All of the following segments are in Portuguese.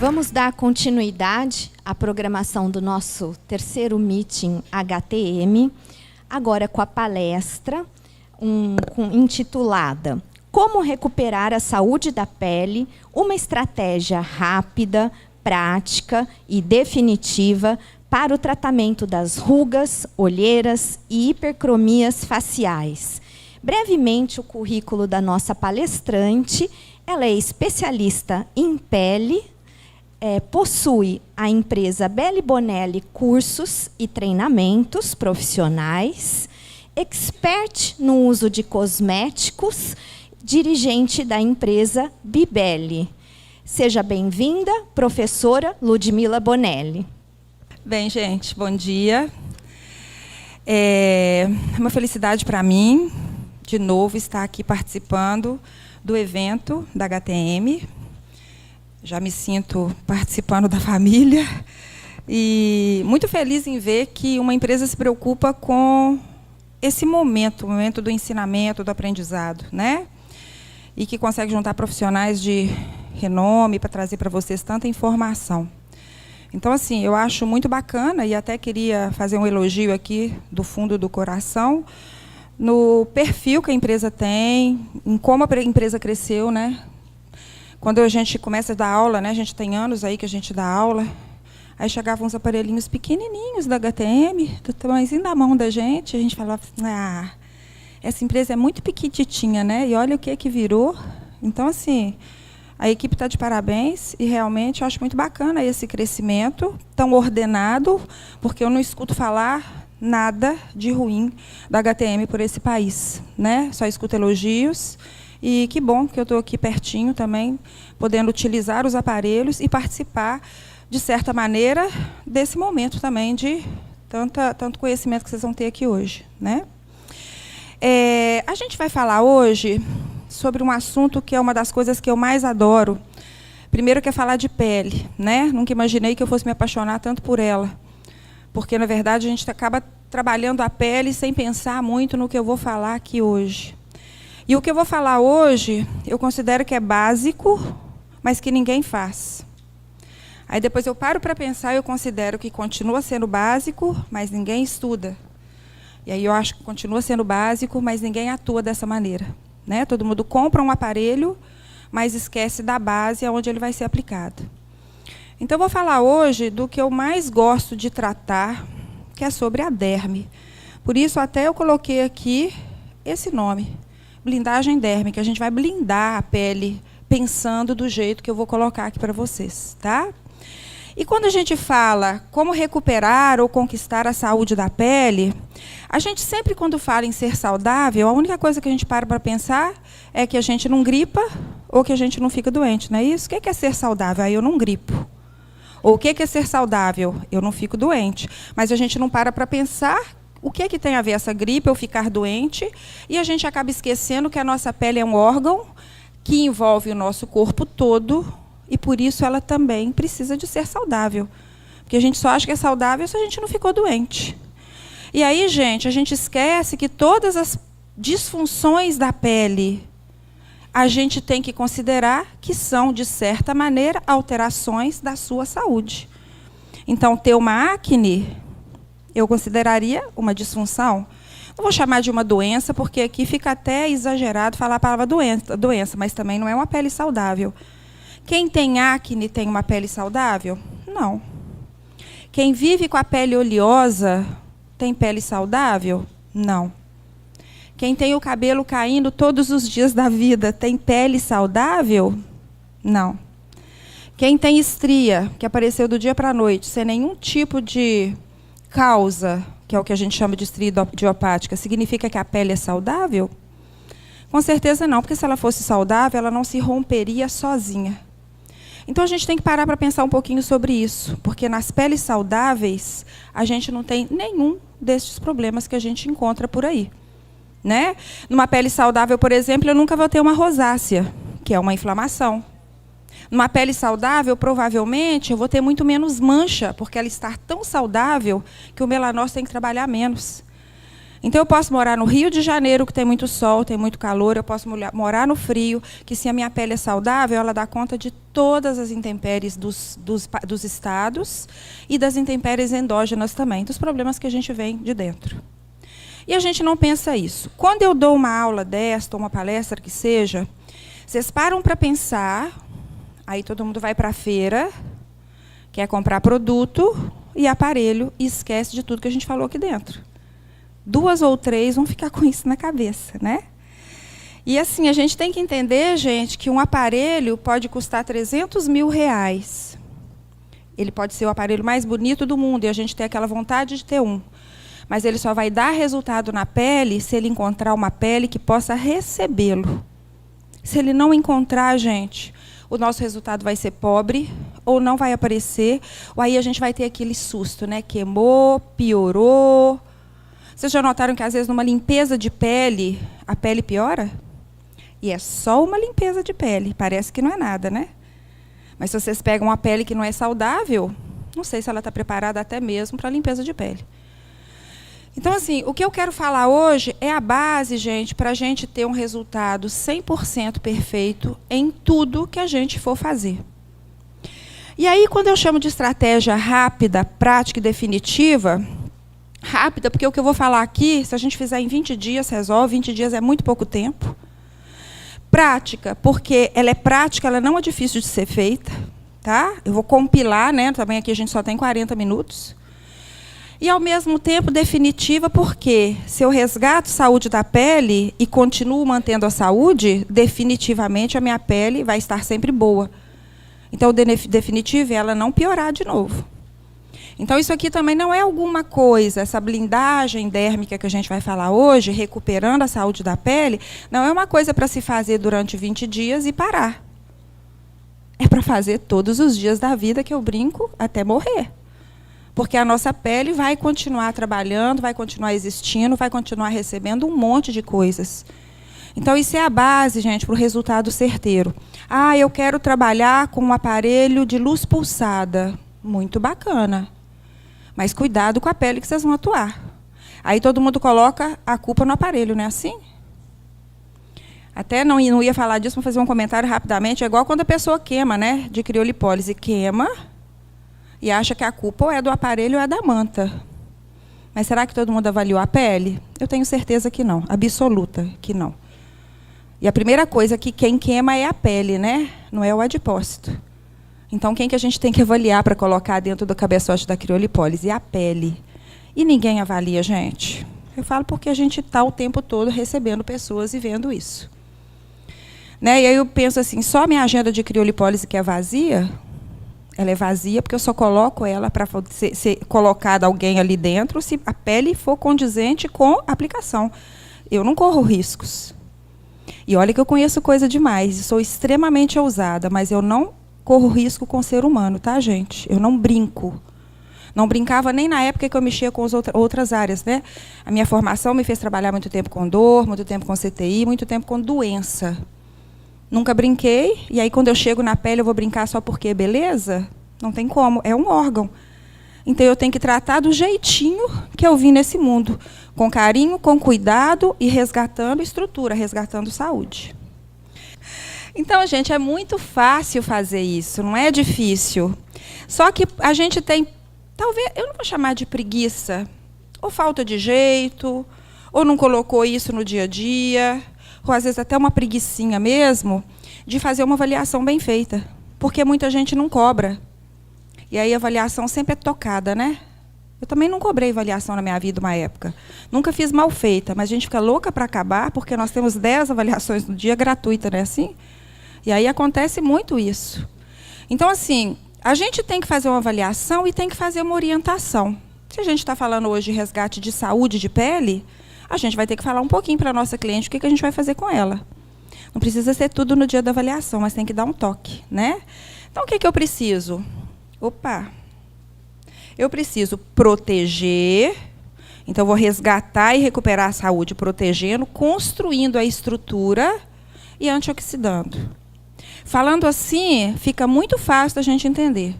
Vamos dar continuidade à programação do nosso terceiro meeting HTM, agora com a palestra intitulada Como recuperar a saúde da pele, uma estratégia rápida, prática e definitiva para o tratamento das rugas, olheiras e hipercromias faciais. Brevemente, o currículo da nossa palestrante. Ela é especialista em pele, possui a empresa Belli Bonelli Cursos e Treinamentos Profissionais, expert no uso de cosméticos, dirigente da empresa Bibelli. Seja bem-vinda, professora Ludmila Bonelli. Bem, gente, bom dia. É uma felicidade para mim, de novo, estar aqui participando do evento da HTM. Já me sinto participando da família e muito feliz em ver que uma empresa se preocupa com esse momento, o momento do ensinamento, do aprendizado, né? E que consegue juntar profissionais de renome para trazer para vocês tanta informação. Então, assim, eu acho muito bacana e até queria fazer um elogio aqui do fundo do coração no perfil que a empresa tem, em como a empresa cresceu, né? Quando a gente começa a dar aula, né? A gente tem anos aí que a gente dá aula, aí chegavam uns aparelhinhos pequenininhos da HTM, do tamanhozinho da mão da gente, a gente falava, ah, essa empresa é muito pequititinha, né? E olha o que virou. Então, assim, a equipe está de parabéns e realmente eu acho muito bacana esse crescimento tão ordenado, porque eu não escuto falar nada de ruim da HTM por esse país, né? Só escuto elogios. E que bom que eu estou aqui pertinho também, podendo utilizar os aparelhos e participar, de certa maneira, desse momento também de tanto conhecimento que vocês vão ter aqui hoje, né? A gente vai falar hoje sobre um assunto que é uma das coisas que eu mais adoro. Primeiro que é falar de pele, né? Nunca imaginei que eu fosse me apaixonar tanto por ela, porque, na verdade, a gente acaba trabalhando a pele sem pensar muito no que eu vou falar aqui hoje. E o que eu vou falar hoje, eu considero que é básico, mas que ninguém faz. Aí depois eu paro para pensar e eu considero que continua sendo básico, mas ninguém estuda. E aí eu acho que continua sendo básico, mas ninguém atua dessa maneira, né? Todo mundo compra um aparelho, mas esquece da base aonde ele vai ser aplicado. Então, eu vou falar hoje do que eu mais gosto de tratar, que é sobre a derme. Por isso, até eu coloquei aqui esse nome, blindagem dérmica. A gente vai blindar a pele pensando do jeito que eu vou colocar aqui para vocês, tá? E quando a gente fala como recuperar ou conquistar a saúde da pele, a gente sempre, quando fala em ser saudável, a única coisa que a gente para pensar é que a gente não gripa ou que a gente não fica doente, não é isso? O que é ser saudável? Aí eu não gripo. Ou o que é ser saudável? Eu não fico doente. Mas a gente não para pensar o que tem a ver essa gripe ou ficar doente, e a gente acaba esquecendo que a nossa pele é um órgão que envolve o nosso corpo todo, e por isso ela também precisa de ser saudável. Porque a gente só acha que é saudável se a gente não ficou doente. E aí, gente, a gente esquece que todas as disfunções da pele a gente tem que considerar que são, de certa maneira, alterações da sua saúde. Então, ter uma acne, eu consideraria uma disfunção. Não vou chamar de uma doença, porque aqui fica até exagerado falar a palavra doença, mas também não é uma pele saudável. Quem tem acne tem uma pele saudável? Não. Quem vive com a pele oleosa tem pele saudável? Não. Quem tem o cabelo caindo todos os dias da vida tem pele saudável? Não. Quem tem estria, que apareceu do dia para a noite, sem nenhum tipo de causa, que é o que a gente chama de estria idiopática, significa que a pele é saudável? Com certeza não, porque se ela fosse saudável, ela não se romperia sozinha. Então, a gente tem que parar para pensar um pouquinho sobre isso, porque nas peles saudáveis, a gente não tem nenhum destes problemas que a gente encontra por aí, né? Numa pele saudável, por exemplo, eu nunca vou ter uma rosácea, que é uma inflamação. Numa pele saudável, provavelmente, eu vou ter muito menos mancha, porque ela está tão saudável que o melanócito tem que trabalhar menos. Então, eu posso morar no Rio de Janeiro, que tem muito sol, tem muito calor. Eu posso morar no frio, que se a minha pele é saudável, ela dá conta de todas as intempéries dos estados e das intempéries endógenas também, dos problemas que a gente vem de dentro. E a gente não pensa isso. Quando eu dou uma aula desta, uma palestra que seja, vocês param para pensar, aí todo mundo vai para a feira, quer comprar produto e aparelho e esquece de tudo que a gente falou aqui dentro. 2 ou 3 vão ficar com isso na cabeça, né? E assim, a gente tem que entender, gente, que um aparelho pode custar R$300 mil. Ele pode ser o aparelho mais bonito do mundo e a gente tem aquela vontade de ter um. Mas ele só vai dar resultado na pele se ele encontrar uma pele que possa recebê-lo. Se ele não encontrar, gente, o nosso resultado vai ser pobre, ou não vai aparecer, ou aí a gente vai ter aquele susto, né? Queimou, piorou. Vocês já notaram que, às vezes, numa limpeza de pele, a pele piora? E é só uma limpeza de pele. Parece que não é nada, né? Mas se vocês pegam uma pele que não é saudável, não sei se ela está preparada até mesmo para a limpeza de pele. Então, assim, o que eu quero falar hoje é a base, gente, para a gente ter um resultado 100% perfeito em tudo que a gente for fazer. E aí, quando eu chamo de estratégia rápida, prática e definitiva, rápida, porque o que eu vou falar aqui, se a gente fizer em 20 dias, resolve. 20 dias é muito pouco tempo. Prática, porque ela é prática, ela não é difícil de ser feita. Tá? Eu vou compilar, né? Também aqui a gente só tem 40 minutos. E, ao mesmo tempo, definitiva, porque se eu resgato saúde da pele e continuo mantendo a saúde, definitivamente a minha pele vai estar sempre boa. Então, o definitivo é ela não piorar de novo. Então, isso aqui também não é alguma coisa, essa blindagem dérmica que a gente vai falar hoje, recuperando a saúde da pele, não é uma coisa para se fazer durante 20 dias e parar. É para fazer todos os dias da vida, que eu brinco, até morrer. Porque a nossa pele vai continuar trabalhando, vai continuar existindo, vai continuar recebendo um monte de coisas. Então, isso é a base, gente, para o resultado certeiro. Ah, eu quero trabalhar com um aparelho de luz pulsada. Muito bacana. Mas cuidado com a pele que vocês vão atuar. Aí todo mundo coloca a culpa no aparelho, não é assim? Até não ia falar disso, vou fazer um comentário rapidamente. É igual quando a pessoa queima, né, de criolipólise. Queima e acha que a culpa ou é do aparelho ou é da manta. Mas será que todo mundo avaliou a pele? Eu tenho certeza que não, absoluta que não. E a primeira coisa que quem queima é a pele, né? Não é o adipócito. Então, quem que a gente tem que avaliar para colocar dentro do cabeçote da criolipólise? A pele. E ninguém avalia, gente. Eu falo porque a gente está o tempo todo recebendo pessoas e vendo isso. Né? E aí eu penso assim, só a minha agenda de criolipólise que é vazia, ela é vazia porque eu só coloco ela para ser colocada alguém ali dentro se a pele for condizente com a aplicação. Eu não corro riscos. E olha que eu conheço coisa demais, sou extremamente ousada, mas eu não corro risco com o ser humano, tá, gente? Eu não brinco. Não brincava nem na época que eu mexia com as outras áreas, né? A minha formação me fez trabalhar muito tempo com dor, muito tempo com CTI, muito tempo com doença. Nunca brinquei, e aí quando eu chego na pele eu vou brincar só porque beleza? Não tem como, é um órgão. Então eu tenho que tratar do jeitinho que eu vim nesse mundo, com carinho, com cuidado e resgatando estrutura, resgatando saúde. Então, gente, é muito fácil fazer isso, não é difícil. Só que a gente tem, talvez, eu não vou chamar de preguiça, ou falta de jeito, ou não colocou isso no dia a dia, ou às vezes até uma preguicinha mesmo, de fazer uma avaliação bem feita. Porque muita gente não cobra. E aí a avaliação sempre é tocada, né? Eu também não cobrei avaliação na minha vida uma época. Nunca fiz mal feita, mas a gente fica louca para acabar, porque nós temos 10 avaliações no dia gratuita, não é assim? E aí acontece muito isso. Então, assim, a gente tem que fazer uma avaliação e tem que fazer uma orientação. Se a gente está falando hoje de resgate de saúde de pele, a gente vai ter que falar um pouquinho para a nossa cliente o que a gente vai fazer com ela. Não precisa ser tudo no dia da avaliação, mas tem que dar um toque, né? Então, o que eu preciso? Eu preciso proteger. Então, eu vou resgatar e recuperar a saúde protegendo, construindo a estrutura e antioxidando. Falando assim, fica muito fácil da gente entender.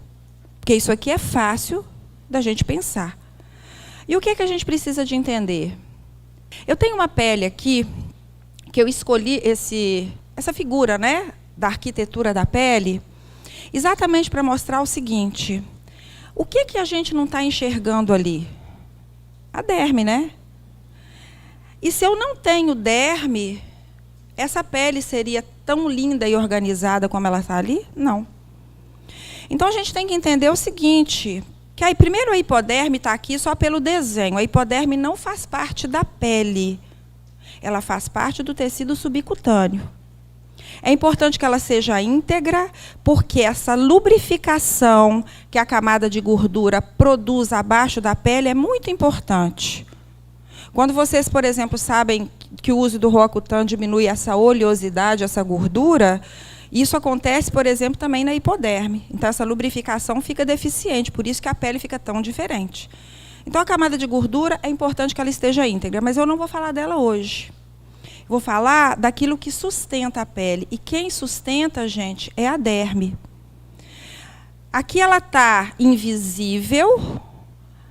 Porque isso aqui é fácil da gente pensar. E o que é que a gente precisa de entender? Eu tenho uma pele aqui, que eu escolhi essa figura, né, da arquitetura da pele, exatamente para mostrar o seguinte: o que a gente não está enxergando ali? A derme, né? E se eu não tenho derme, essa pele seria tão linda e organizada como ela está ali? Não. Então a gente tem que entender o seguinte, que aí primeiro a hipoderme está aqui só pelo desenho. A hipoderme não faz parte da pele. Ela faz parte do tecido subcutâneo. É importante que ela seja íntegra, porque essa lubrificação que a camada de gordura produz abaixo da pele é muito importante. Quando vocês, por exemplo, sabem que o uso do Roacutan diminui essa oleosidade, essa gordura, isso acontece, por exemplo, também na hipoderme. Então, essa lubrificação fica deficiente, por isso que a pele fica tão diferente. Então, a camada de gordura é importante que ela esteja íntegra, mas eu não vou falar dela hoje. Vou falar daquilo que sustenta a pele. E quem sustenta, gente, é a derme. Aqui ela está invisível,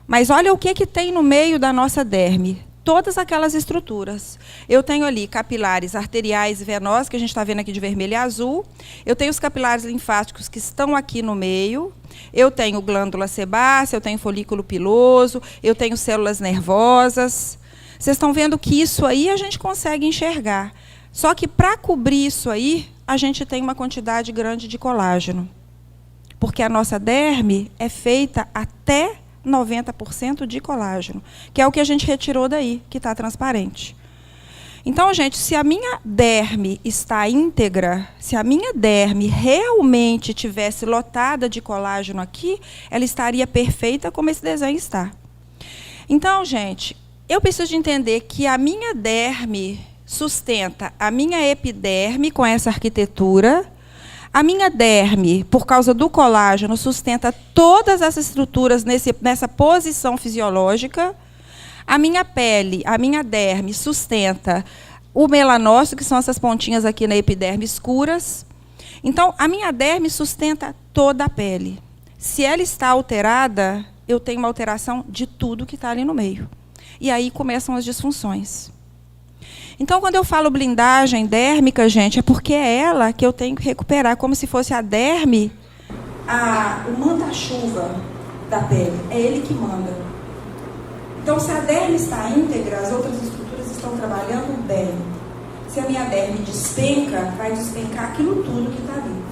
mas olha o que tem no meio da nossa derme. Todas aquelas estruturas. Eu tenho ali capilares arteriais e venosos, que a gente está vendo aqui de vermelho e azul. Eu tenho os capilares linfáticos que estão aqui no meio. Eu tenho glândula sebácea, eu tenho folículo piloso, eu tenho células nervosas. Vocês estão vendo que isso aí a gente consegue enxergar. Só que para cobrir isso aí, a gente tem uma quantidade grande de colágeno. Porque a nossa derme é feita até 90% de colágeno, que é o que a gente retirou daí, que está transparente. Então, gente, se a minha derme está íntegra, se a minha derme realmente tivesse lotada de colágeno aqui, ela estaria perfeita como esse desenho está. Então, gente, eu preciso de entender que a minha derme sustenta a minha epiderme com essa arquitetura. A minha derme, por causa do colágeno, sustenta todas as estruturas nessa posição fisiológica. A minha pele, a minha derme, sustenta o melanócito, que são essas pontinhas aqui na epiderme escuras. Então, a minha derme sustenta toda a pele. Se ela está alterada, eu tenho uma alteração de tudo que está ali no meio. E aí começam as disfunções. Então, quando eu falo blindagem dérmica, gente, é porque é ela que eu tenho que recuperar, como se fosse a derme, o manta-chuva da pele. É ele que manda. Então, se a derme está íntegra, as outras estruturas estão trabalhando bem. Se a minha derme despenca, vai despencar aquilo tudo que está ali.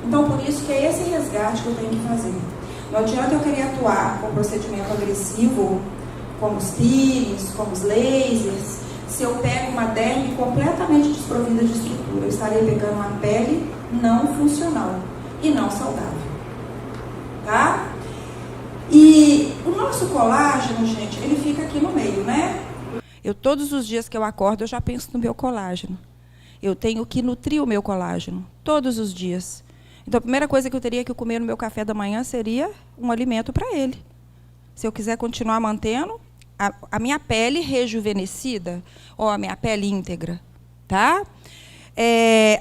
Então, por isso que é esse resgate que eu tenho que fazer. Não adianta eu querer atuar com procedimento agressivo, como os peelings, como os lasers. Se eu pego uma derme completamente desprovida de estrutura, eu estarei pegando uma pele não funcional e não saudável. Tá? E o nosso colágeno, gente, ele fica aqui no meio, né? Todos os dias que eu acordo, eu já penso no meu colágeno. Eu tenho que nutrir o meu colágeno, todos os dias. Então, a primeira coisa que eu teria que comer no meu café da manhã seria um alimento para ele. Se eu quiser continuar mantendo a minha pele rejuvenescida, ou a minha pele íntegra. Tá?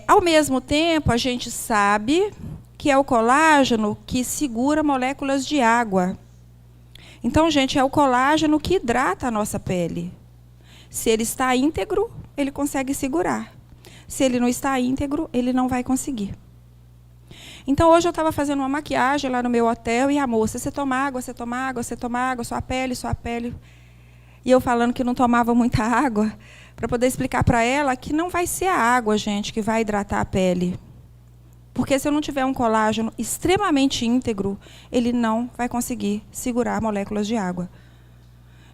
Ao mesmo tempo, a gente sabe que é o colágeno que segura moléculas de água. Então, gente, é o colágeno que hidrata a nossa pele. Se ele está íntegro, ele consegue segurar. Se ele não está íntegro, ele não vai conseguir. Então, hoje eu estava fazendo uma maquiagem lá no meu hotel e a moça, você toma água, você toma água, você toma água, sua pele. E eu falando que não tomava muita água, para poder explicar para ela que não vai ser a água, gente, que vai hidratar a pele. Porque se eu não tiver um colágeno extremamente íntegro, ele não vai conseguir segurar moléculas de água.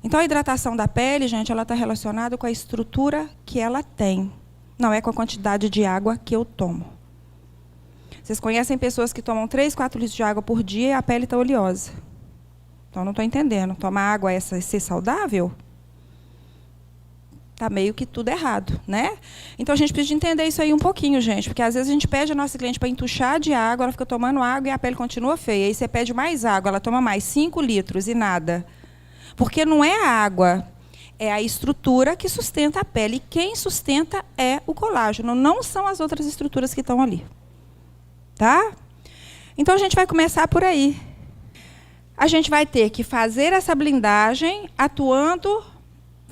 Então, a hidratação da pele, gente, ela está relacionada com a estrutura que ela tem. Não é com a quantidade de água que eu tomo. Vocês conhecem pessoas que tomam 3, 4 litros de água por dia e a pele está oleosa. Então, não estou entendendo. Tomar água é ser saudável? Está meio que tudo errado, né? Então, a gente precisa entender isso aí um pouquinho, gente. Porque, às vezes, a gente pede a nossa cliente para entuchar de água, ela fica tomando água e a pele continua feia. Aí você pede mais água, ela toma mais 5 litros e nada. Porque não é a água, é a estrutura que sustenta a pele. E quem sustenta é o colágeno, não são as outras estruturas que estão ali. Tá? Então, a gente vai começar por aí. A gente vai ter que fazer essa blindagem atuando,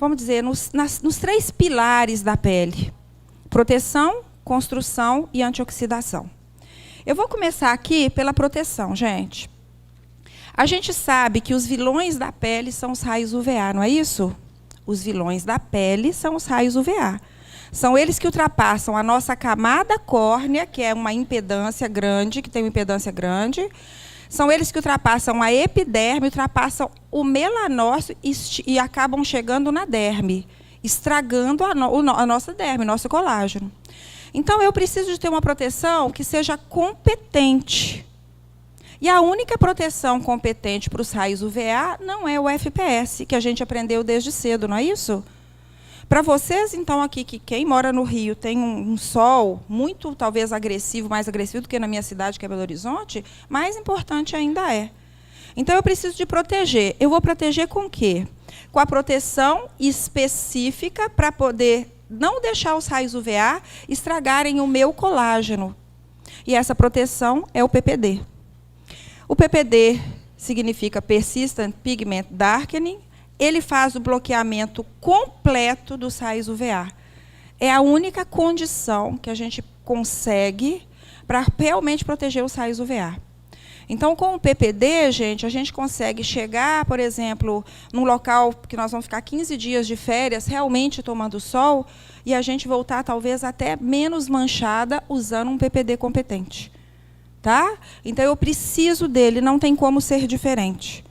vamos dizer, nos 3 pilares da pele: proteção, construção e antioxidação. Eu vou começar aqui pela proteção, gente. A gente sabe que os vilões da pele são os raios UVA, não é isso? Os vilões da pele são os raios UVA. São eles que ultrapassam a nossa camada córnea, que é uma impedância grande, que tem uma impedância grande. São eles que ultrapassam a epiderme, ultrapassam o melanócito e acabam chegando na derme, estragando a nossa derme, nosso colágeno. Então, eu preciso de ter uma proteção que seja competente. E a única proteção competente para os raios UVA não é o FPS, que a gente aprendeu desde cedo, não é isso? Para vocês, então, aqui, que quem mora no Rio tem um sol muito, talvez, agressivo, mais agressivo do que na minha cidade, que é Belo Horizonte, mais importante ainda é. Então, eu preciso de proteger. Eu vou proteger com o quê? Com a proteção específica para poder não deixar os raios UVA estragarem o meu colágeno. E essa proteção é o PPD. O PPD significa Persistent Pigment Darkening. Ele faz o bloqueamento completo dos raios UVA. É a única condição que a gente consegue para realmente proteger os raios UVA. Então, com o PPD, gente, a gente consegue chegar, por exemplo, num local que nós vamos ficar 15 dias de férias, realmente tomando sol, e a gente voltar, talvez, até menos manchada, usando um PPD competente. Tá? Então, eu preciso dele, não tem como ser diferente.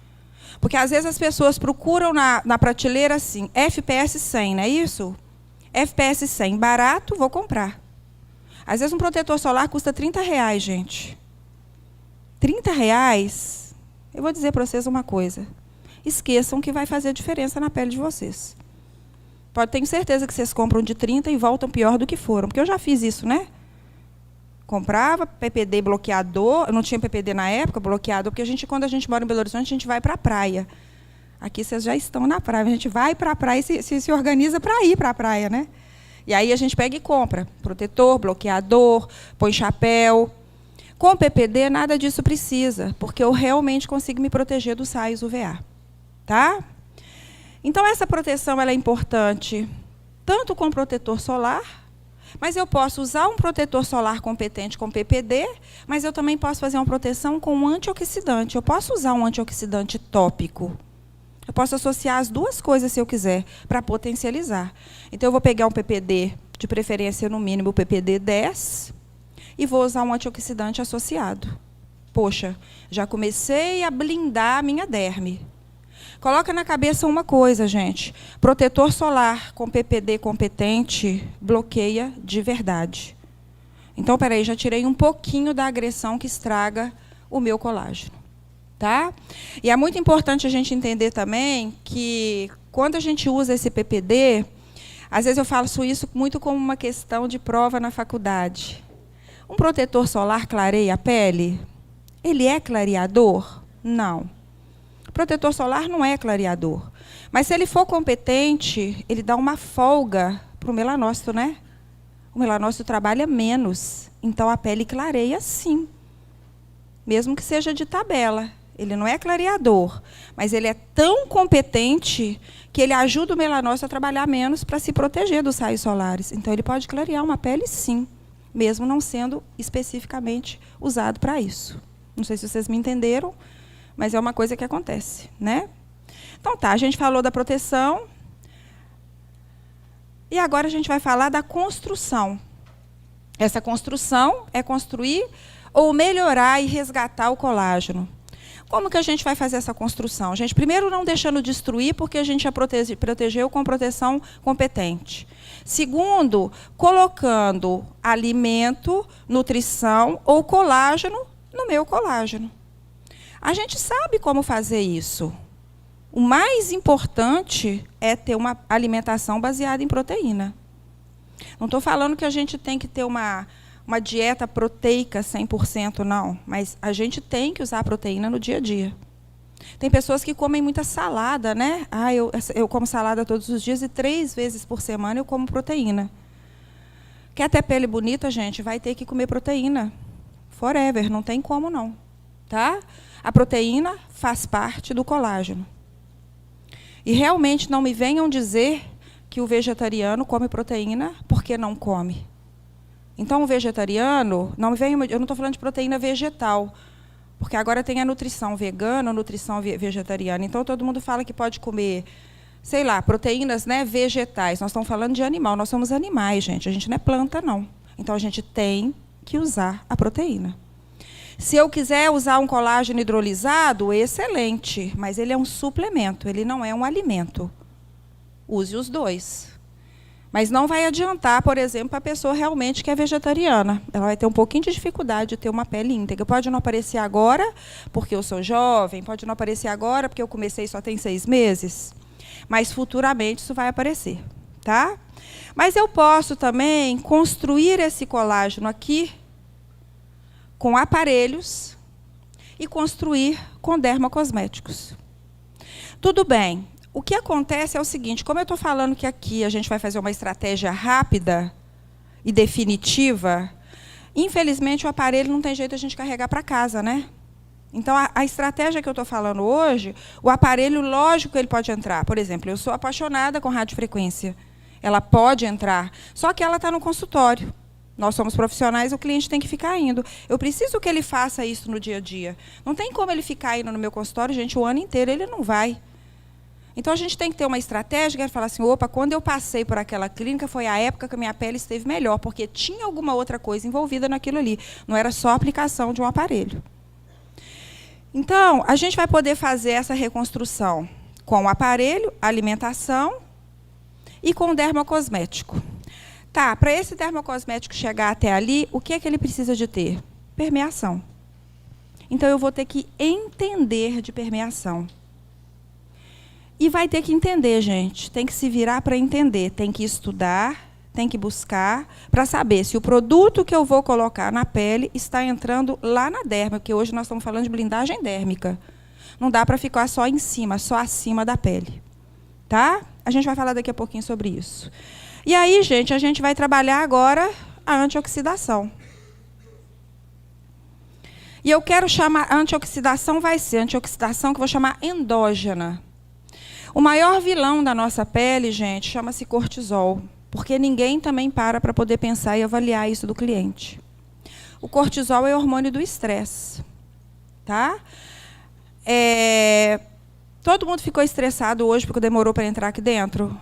Porque, às vezes, as pessoas procuram na prateleira assim, FPS 100, não é isso? FPS 100, barato, vou comprar. Às vezes, um protetor solar custa R$30, gente. R$30, eu vou dizer para vocês uma coisa. Esqueçam que vai fazer diferença na pele de vocês. Tenho certeza que vocês compram de 30 e voltam pior do que foram. Porque eu já fiz isso, né? Comprava PPD bloqueador. Eu não tinha PPD na época, bloqueador, porque quando a gente mora em Belo Horizonte, a gente vai para a praia. Aqui vocês já estão na praia. A gente vai para a praia e se organiza para ir para a praia, né? E aí a gente pega e compra protetor, bloqueador, põe chapéu. Com o PPD, nada disso precisa, porque eu realmente consigo me proteger dos raios UVA. Tá? Então, essa proteção ela é importante tanto com protetor solar, mas eu posso usar um protetor solar competente com PPD, mas eu também posso fazer uma proteção com um antioxidante. Eu posso usar um antioxidante tópico. Eu posso associar as duas coisas, se eu quiser, para potencializar. Então, eu vou pegar um PPD, de preferência, no mínimo, o PPD 10, e vou usar um antioxidante associado. Poxa, já comecei a blindar a minha derme. Coloca na cabeça uma coisa, gente. Protetor solar com PPD competente bloqueia de verdade. Então, peraí, já tirei um pouquinho da agressão que estraga o meu colágeno. Tá? E é muito importante a gente entender também que, quando a gente usa esse PPD, às vezes eu faço isso muito como uma questão de prova na faculdade. Um protetor solar clareia a pele? Ele é clareador? Não. O protetor solar não é clareador. Mas, se ele for competente, ele dá uma folga para o melanócito, né? O melanócito trabalha menos. Então, a pele clareia, sim. Mesmo que seja de tabela. Ele não é clareador, mas ele é tão competente que ele ajuda o melanócito a trabalhar menos para se proteger dos raios solares. Então, ele pode clarear uma pele, sim, mesmo não sendo especificamente usado para isso. Não sei se vocês me entenderam, mas é uma coisa que acontece, né? Então, tá, a gente falou da proteção. E agora a gente vai falar da construção. Essa construção é construir ou melhorar e resgatar o colágeno. Como que a gente vai fazer essa construção? Gente, primeiro, não deixando destruir, porque a gente já protegeu com proteção competente. Segundo, colocando alimento, nutrição ou colágeno no meu colágeno. A gente sabe como fazer isso. O mais importante é ter uma alimentação baseada em proteína. Não estou falando que a gente tem que ter uma dieta proteica 100%, não. Mas a gente tem que usar proteína no dia a dia. Tem pessoas que comem muita salada, né? Eu como salada todos os dias e 3 vezes por semana eu como proteína. Quer ter pele bonita, gente? Vai ter que comer proteína. Forever, não tem como não. Tá? A proteína faz parte do colágeno. E realmente não me venham dizer que o vegetariano come proteína porque não come. Então, o vegetariano, eu não estou falando de proteína vegetal, porque agora tem a nutrição vegana, a nutrição vegetariana. Então, todo mundo fala que pode comer, sei lá, proteínas, né, vegetais. Nós estamos falando de animal, nós somos animais, gente. A gente não é planta, não. Então, a gente tem que usar a proteína. Se eu quiser usar um colágeno hidrolisado, excelente, mas ele é um suplemento, ele não é um alimento. Use os dois. Mas não vai adiantar, por exemplo, para a pessoa realmente que é vegetariana. Ela vai ter um pouquinho de dificuldade de ter uma pele íntegra. Pode não aparecer agora, porque eu sou jovem, pode não aparecer agora, porque eu comecei só tem 6 meses. Mas futuramente isso vai aparecer. Tá? Mas eu posso também construir esse colágeno aqui com aparelhos e construir com dermocosméticos. Tudo bem. O que acontece é o seguinte, como eu estou falando que aqui a gente vai fazer uma estratégia rápida e definitiva, infelizmente o aparelho não tem jeito de a gente carregar para casa, né? Então, a estratégia que eu estou falando hoje, o aparelho, lógico que ele pode entrar. Por exemplo, eu sou apaixonada com radiofrequência. Ela pode entrar, só que ela está no consultório. Nós somos profissionais, o cliente tem que ficar indo. Eu preciso que ele faça isso no dia a dia. Não tem como ele ficar indo no meu consultório, gente, o ano inteiro ele não vai. Então, a gente tem que ter uma estratégia que é falar assim, opa, quando eu passei por aquela clínica, foi a época que a minha pele esteve melhor, porque tinha alguma outra coisa envolvida naquilo ali. Não era só a aplicação de um aparelho. Então, a gente vai poder fazer essa reconstrução com o aparelho, alimentação e com o dermocosmético. Tá, para esse dermocosmético chegar até ali, o que é que ele precisa de ter? Permeação. Então, eu vou ter que entender de permeação. E vai ter que entender, gente. Tem que se virar para entender. Tem que estudar, tem que buscar, para saber se o produto que eu vou colocar na pele está entrando lá na derma, porque hoje nós estamos falando de blindagem dérmica. Não dá para ficar só em cima, só acima da pele. Tá? A gente vai falar daqui a pouquinho sobre isso. E aí, gente, a gente vai trabalhar agora a antioxidação. E eu quero chamar, a antioxidação vai ser a antioxidação que eu vou chamar endógena. O maior vilão da nossa pele, gente, chama-se cortisol, porque ninguém também para poder pensar e avaliar isso do cliente. O cortisol é o hormônio do estresse. Tá? Todo mundo ficou estressado hoje porque demorou para entrar aqui dentro?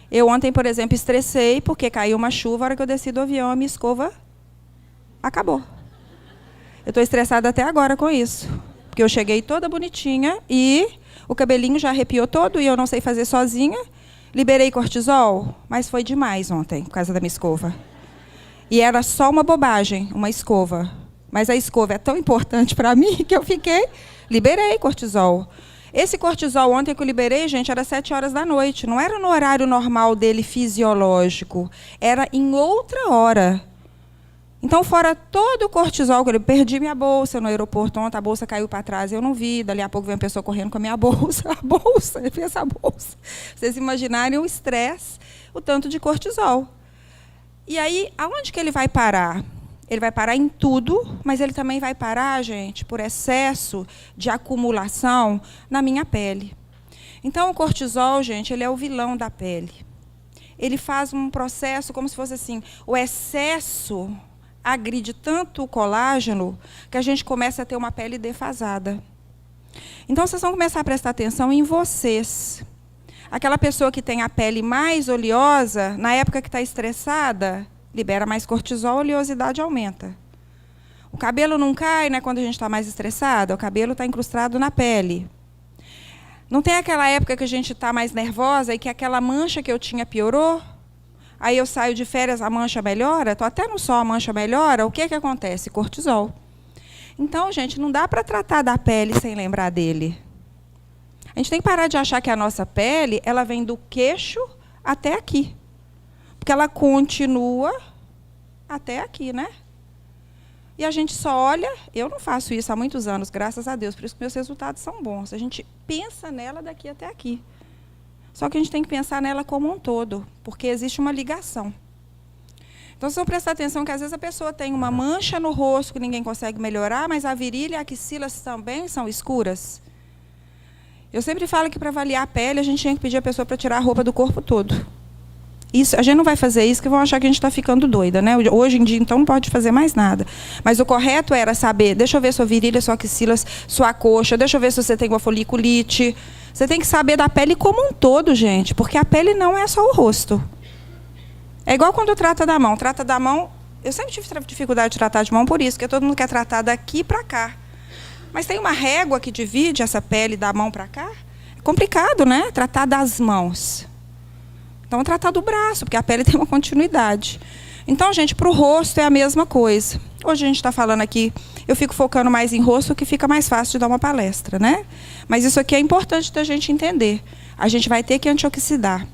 Eu ontem, por exemplo, estressei porque caiu uma chuva, a hora que eu desci do avião, a minha escova acabou. Eu estou estressada até agora com isso. Porque eu cheguei toda bonitinha e o cabelinho já arrepiou todo e eu não sei fazer sozinha. Liberei cortisol, mas foi demais ontem, por causa da minha escova. E era só uma bobagem, uma escova. Mas a escova é tão importante para mim que eu liberei cortisol. Esse cortisol ontem que eu liberei, gente, era 7 horas da noite. Não era no horário normal dele fisiológico. Era em outra hora. Então, fora todo o cortisol, eu perdi minha bolsa no aeroporto ontem, a bolsa caiu para trás, eu não vi, dali a pouco veio uma pessoa correndo com a minha bolsa, eu fiz essa bolsa. Vocês imaginarem o estresse, o tanto de cortisol. E aí, aonde que ele vai parar? Ele vai parar em tudo, mas ele também vai parar, gente, por excesso de acumulação na minha pele. Então, o cortisol, gente, ele é o vilão da pele. Ele faz um processo como se fosse assim, o excesso agride tanto o colágeno que a gente começa a ter uma pele defasada. Então, vocês vão começar a prestar atenção em vocês. Aquela pessoa que tem a pele mais oleosa, na época que está estressada, libera mais cortisol, a oleosidade aumenta. O cabelo não cai, né, quando a gente está mais estressado, o cabelo está incrustado na pele. Não tem aquela época que a gente está mais nervosa e que aquela mancha que eu tinha piorou? Aí eu saio de férias, a mancha melhora, estou até no sol, a mancha melhora, o que acontece? Cortisol. Então, gente, não dá para tratar da pele sem lembrar dele. A gente tem que parar de achar que a nossa pele ela vem do queixo até aqui. Porque ela continua até aqui, né? E a gente só olha, eu não faço isso há muitos anos, graças a Deus, por isso que meus resultados são bons. A gente pensa nela daqui até aqui. Só que a gente tem que pensar nela como um todo, porque existe uma ligação. Então, vocês vão prestar atenção que às vezes a pessoa tem uma mancha no rosto que ninguém consegue melhorar, mas a virilha e a axilas também são escuras. Eu sempre falo que para avaliar a pele, a gente tinha que pedir a pessoa para tirar a roupa do corpo todo. Isso, a gente não vai fazer isso, que vão achar que a gente está ficando doida, né? Hoje em dia, então, não pode fazer mais nada. Mas o correto era saber, deixa eu ver sua virilha, sua axila, sua coxa, deixa eu ver se você tem uma foliculite. Você tem que saber da pele como um todo, gente, porque a pele não é só o rosto. É igual quando trata da mão. Trata da mão, eu sempre tive dificuldade de tratar de mão por isso, porque todo mundo quer tratar daqui para cá. Mas tem uma régua que divide essa pele da mão para cá. É complicado, né? Tratar das mãos. Então, tratar do braço, porque a pele tem uma continuidade. Então, gente, para o rosto é a mesma coisa. Hoje a gente está falando aqui, eu fico focando mais em rosto, que fica mais fácil de dar uma palestra, né? Mas isso aqui é importante da gente entender. A gente vai ter que antioxidar.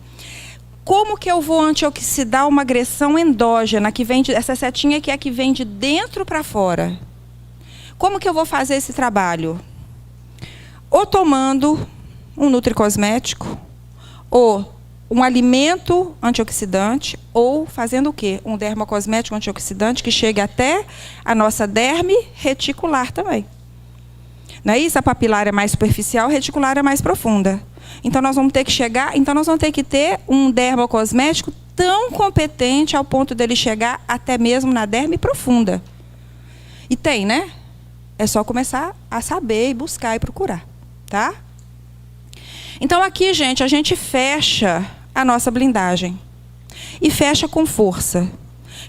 Como que eu vou antioxidar uma agressão endógena, que vem essa setinha que é a que vem de dentro para fora? Como que eu vou fazer esse trabalho? Ou tomando um nutricosmético, ou um alimento antioxidante, ou fazendo o quê? Um dermocosmético antioxidante que chegue até a nossa derme reticular também. Não é isso? A papilar é mais superficial, a reticular é mais profunda. Então, nós vamos ter que ter um dermocosmético tão competente ao ponto dele chegar até mesmo na derme profunda. E tem, né? É só começar a saber e buscar e procurar, tá? Então, aqui, gente, a gente fecha a nossa blindagem. E fecha com força.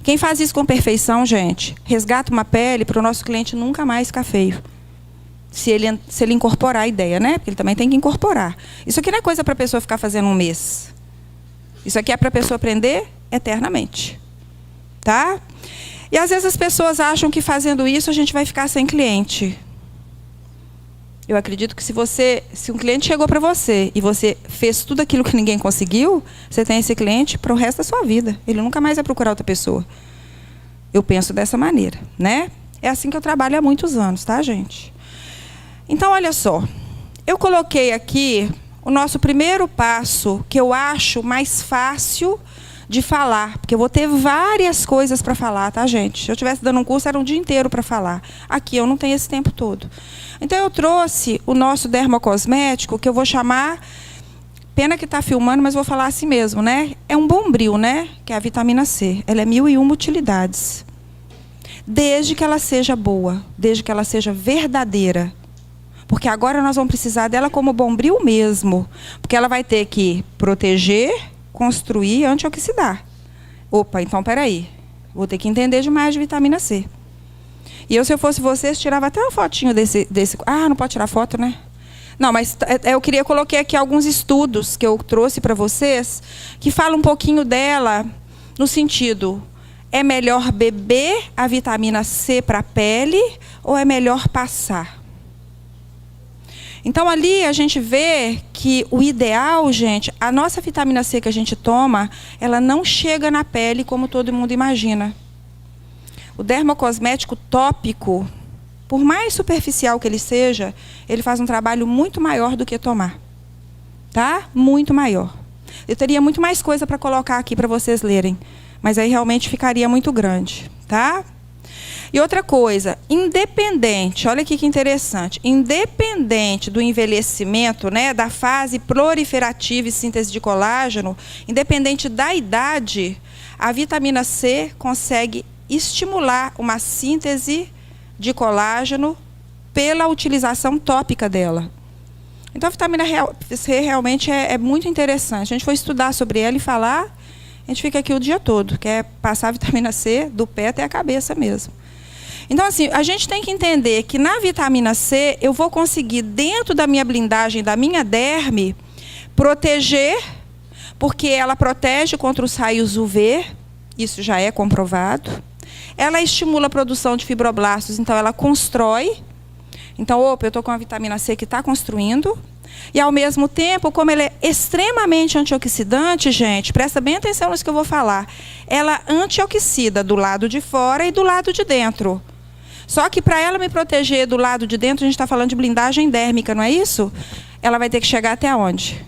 Quem faz isso com perfeição, gente, resgata uma pele para o nosso cliente nunca mais ficar feio. Se ele incorporar a ideia, né? Porque ele também tem que incorporar. Isso aqui não é coisa para a pessoa ficar fazendo um mês. Isso aqui é para a pessoa aprender eternamente. Tá? E às vezes as pessoas acham que fazendo isso a gente vai ficar sem cliente. Eu acredito que se um cliente chegou para você e você fez tudo aquilo que ninguém conseguiu, você tem esse cliente para o resto da sua vida. Ele nunca mais vai procurar outra pessoa. Eu penso dessa maneira, né? É assim que eu trabalho há muitos anos, tá, gente? Então, olha só. Eu coloquei aqui o nosso primeiro passo, que eu acho mais fácil de falar, porque eu vou ter várias coisas para falar, tá, gente? Se eu estivesse dando um curso, era um dia inteiro para falar. Aqui eu não tenho esse tempo todo. Então, eu trouxe o nosso dermocosmético, que eu vou chamar... Pena que está filmando, mas vou falar assim mesmo, né? É um Bombril, né? Que é a vitamina C. Ela é 1001 utilidades. Desde que ela seja boa, desde que ela seja verdadeira. Porque agora nós vamos precisar dela como Bombril mesmo. Porque ela vai ter que proteger, construir e antioxidar. Opa, então, peraí. Vou ter que entender demais de vitamina C. E eu, se eu fosse vocês, tirava até uma fotinho desse... Ah, não pode tirar foto, né? Não, mas eu coloquei aqui alguns estudos que eu trouxe para vocês, que falam um pouquinho dela no sentido, é melhor beber a vitamina C para a pele ou é melhor passar? Então, ali a gente vê que o ideal, gente, a nossa vitamina C que a gente toma, ela não chega na pele como todo mundo imagina. O dermocosmético tópico, por mais superficial que ele seja, ele faz um trabalho muito maior do que tomar. Tá? Muito maior. Eu teria muito mais coisa para colocar aqui para vocês lerem, mas aí realmente ficaria muito grande. Tá? E outra coisa, independente, olha aqui que interessante, independente do envelhecimento, né, da fase proliferativa e síntese de colágeno, independente da idade, a vitamina C consegue estimular uma síntese de colágeno pela utilização tópica dela. Então, a vitamina C realmente é muito interessante. A gente foi estudar sobre ela e falar, a gente fica aqui o dia todo, que é passar a vitamina C do pé até a cabeça mesmo. Então, assim, a gente tem que entender que na vitamina C, eu vou conseguir, dentro da minha blindagem, da minha derme, proteger, porque ela protege contra os raios UV, isso já é comprovado. Ela estimula a produção de fibroblastos, então ela constrói. Então, opa, eu estou com a vitamina C que está construindo. E, ao mesmo tempo, como ela é extremamente antioxidante, gente, presta bem atenção nisso que eu vou falar. Ela antioxida do lado de fora e do lado de dentro. Só que, para ela me proteger do lado de dentro, a gente está falando de blindagem dérmica, não é isso? Ela vai ter que chegar até onde?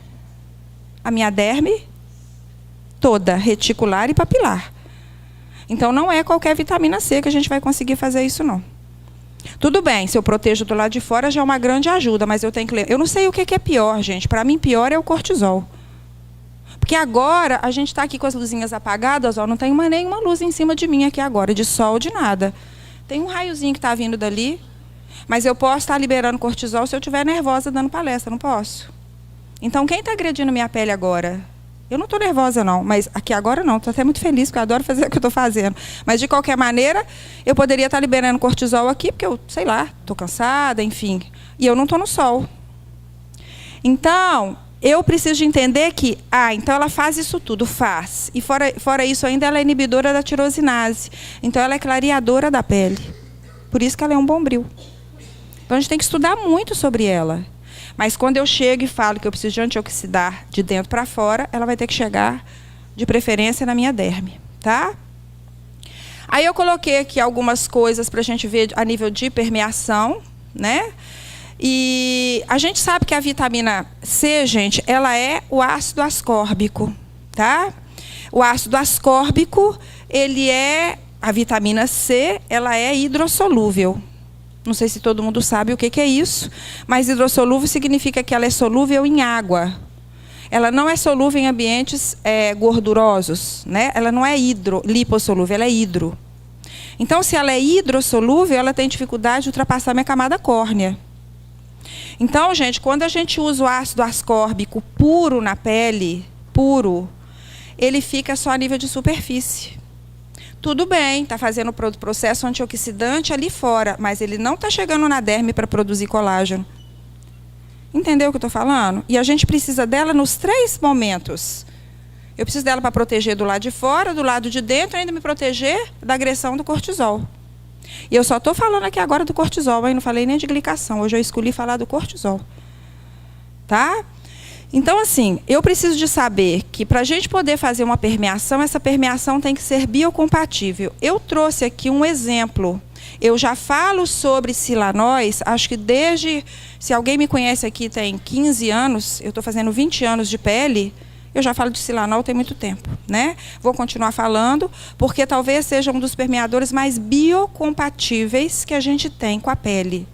A minha derme toda, reticular e papilar. Então, não é qualquer vitamina C que a gente vai conseguir fazer isso, não. Tudo bem, se eu protejo do lado de fora já é uma grande ajuda, mas eu tenho que ler. Eu não sei o que é pior, gente. Para mim, pior é o cortisol. Porque agora a gente está aqui com as luzinhas apagadas, ó, não tem nenhuma luz em cima de mim aqui agora, de sol, de nada. Tem um raiozinho que está vindo dali, mas eu posso estar liberando cortisol se eu estiver nervosa dando palestra, não posso. Então, quem está agredindo minha pele agora? Eu não estou nervosa, não, mas aqui agora não. Estou até muito feliz, porque eu adoro fazer o que eu estou fazendo. Mas, de qualquer maneira, eu poderia estar liberando cortisol aqui, porque eu, sei lá, estou cansada, enfim. E eu não estou no sol. Então, eu preciso de entender que, então ela faz isso tudo, faz. E fora isso ainda, ela é inibidora da tirosinase. Então, ela é clareadora da pele. Por isso que ela é um bombril. Então, a gente tem que estudar muito sobre ela. Mas quando eu chego e falo que eu preciso de antioxidar de dentro para fora, ela vai ter que chegar, de preferência, na minha derme, tá? Aí eu coloquei aqui algumas coisas para a gente ver a nível de permeação, né? E a gente sabe que a vitamina C, gente, ela é o ácido ascórbico, tá? O ácido ascórbico, a vitamina C, ela é hidrossolúvel. Não sei se todo mundo sabe o que é isso, mas hidrossolúvel significa que ela é solúvel em água. Ela não é solúvel em ambientes gordurosos, né? Ela não é lipossolúvel, ela é hidro. Então, se ela é hidrossolúvel, ela tem dificuldade de ultrapassar a minha camada córnea. Então, gente, quando a gente usa o ácido ascórbico puro na pele, ele fica só a nível de superfície. Tudo bem, está fazendo o processo antioxidante ali fora, mas ele não está chegando na derme para produzir colágeno. Entendeu o que eu estou falando? E a gente precisa dela nos 3 momentos. Eu preciso dela para proteger do lado de fora, do lado de dentro, ainda me proteger da agressão do cortisol. E eu só estou falando aqui agora do cortisol, aí não falei nem de glicação. Hoje eu escolhi falar do cortisol. Tá? Então, assim, eu preciso de saber que para a gente poder fazer uma permeação, essa permeação tem que ser biocompatível. Eu trouxe aqui um exemplo. Eu já falo sobre silanóis, acho que se alguém me conhece aqui tem 15 anos, eu estou fazendo 20 anos de pele, eu já falo de silanol tem muito tempo, né? Vou continuar falando, porque talvez seja um dos permeadores mais biocompatíveis que a gente tem com a pele.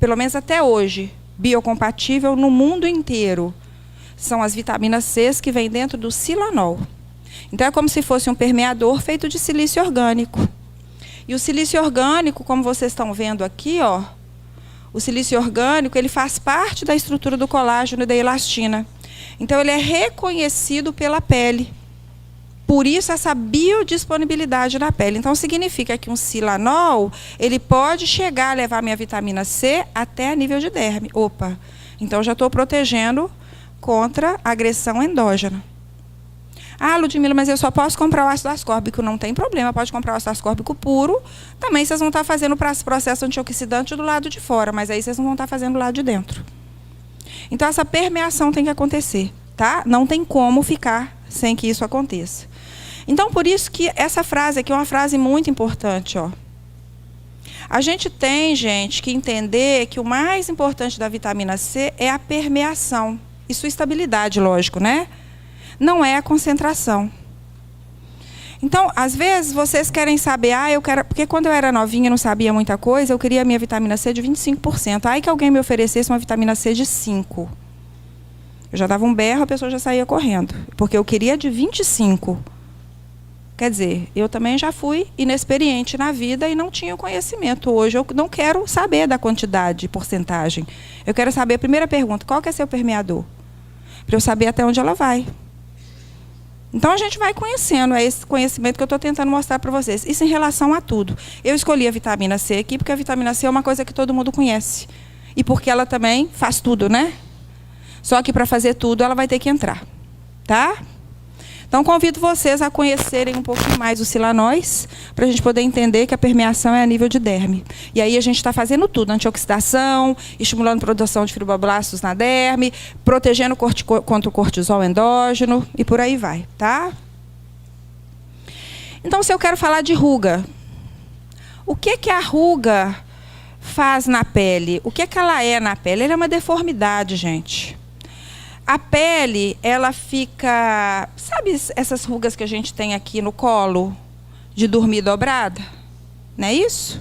Pelo menos até hoje. Biocompatível no mundo inteiro. São as vitaminas C que vêm dentro do silanol. Então, é como se fosse um permeador feito de silício orgânico. E o silício orgânico, como vocês estão vendo aqui, ó, o silício orgânico, ele faz parte da estrutura do colágeno e da elastina. Então, ele é reconhecido pela pele. Por isso, essa biodisponibilidade na pele. Então, significa que um silanol, ele pode chegar a levar minha vitamina C até a nível de derme. Opa! Então, já estou protegendo contra a agressão endógena. Ah, Ludmila, mas eu só posso comprar o ácido ascórbico. Não tem problema, pode comprar o ácido ascórbico puro. Também vocês vão estar fazendo o processo antioxidante do lado de fora, mas aí vocês não vão estar fazendo do lado de dentro. Então, essa permeação tem que acontecer, tá? Não tem como ficar sem que isso aconteça. Então, por isso que essa frase aqui é uma frase muito importante, ó. A gente tem, gente, que entender que o mais importante da vitamina C é a permeação. E sua estabilidade, lógico, né? Não é a concentração. Então, às vezes, vocês querem saber, porque quando eu era novinha e não sabia muita coisa, eu queria a minha vitamina C de 25%. Aí que alguém me oferecesse uma vitamina C de 5%. Eu já dava um berro, a pessoa já saía correndo. Porque eu queria de 25%. Quer dizer, eu também já fui inexperiente na vida e não tinha o conhecimento. Hoje eu não quero saber da quantidade, porcentagem. Eu quero saber a primeira pergunta, qual que é seu permeador? Para eu saber até onde ela vai. Então, a gente vai conhecendo, é esse conhecimento que eu estou tentando mostrar para vocês. Isso em relação a tudo. Eu escolhi a vitamina C aqui, porque a vitamina C é uma coisa que todo mundo conhece. E porque ela também faz tudo, né? Só que para fazer tudo, ela vai ter que entrar. Tá? Então, convido vocês a conhecerem um pouquinho mais os silanóis, para a gente poder entender que a permeação é a nível de derme. E aí a gente está fazendo tudo, antioxidação, estimulando a produção de fibroblastos na derme, protegendo contra o cortisol endógeno e por aí vai, tá? Então, se eu quero falar de ruga, o que a ruga faz na pele? O que ela é na pele? Ela é uma deformidade, gente. A pele, ela fica... Sabe essas rugas que a gente tem aqui no colo? De dormir dobrada? Não é isso?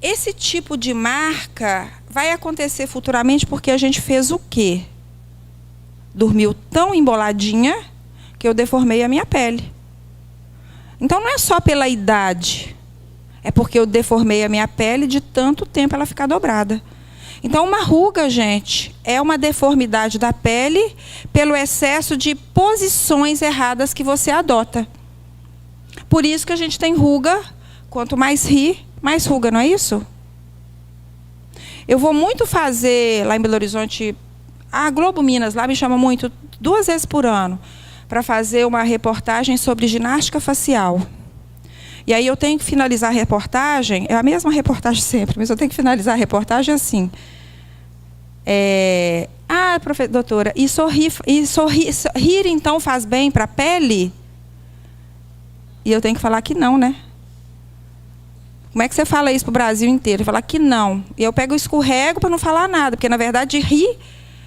esse tipo de marca vai acontecer futuramente porque a gente fez o quê? Dormiu tão emboladinha que eu deformei a minha pele. Então, não é só pela idade. É porque eu deformei a minha pele de tanto tempo ela ficar dobrada. Então, uma ruga, gente, é uma deformidade da pele pelo excesso de posições erradas que você adota. Por isso que a gente tem ruga. Quanto mais ri, mais ruga, não é isso? Eu vou muito fazer, lá em Belo Horizonte, a Globo Minas lá me chama muito, 2 vezes por ano, para fazer uma reportagem sobre ginástica facial. E aí eu tenho que finalizar a reportagem, é a mesma reportagem sempre, mas eu tenho que finalizar a reportagem assim. Doutora, rir então faz bem para a pele? E eu tenho que falar que não, né? Como é que você fala isso para o Brasil inteiro? Falar que não. E eu pego o escorrego para não falar nada, porque, na verdade, rir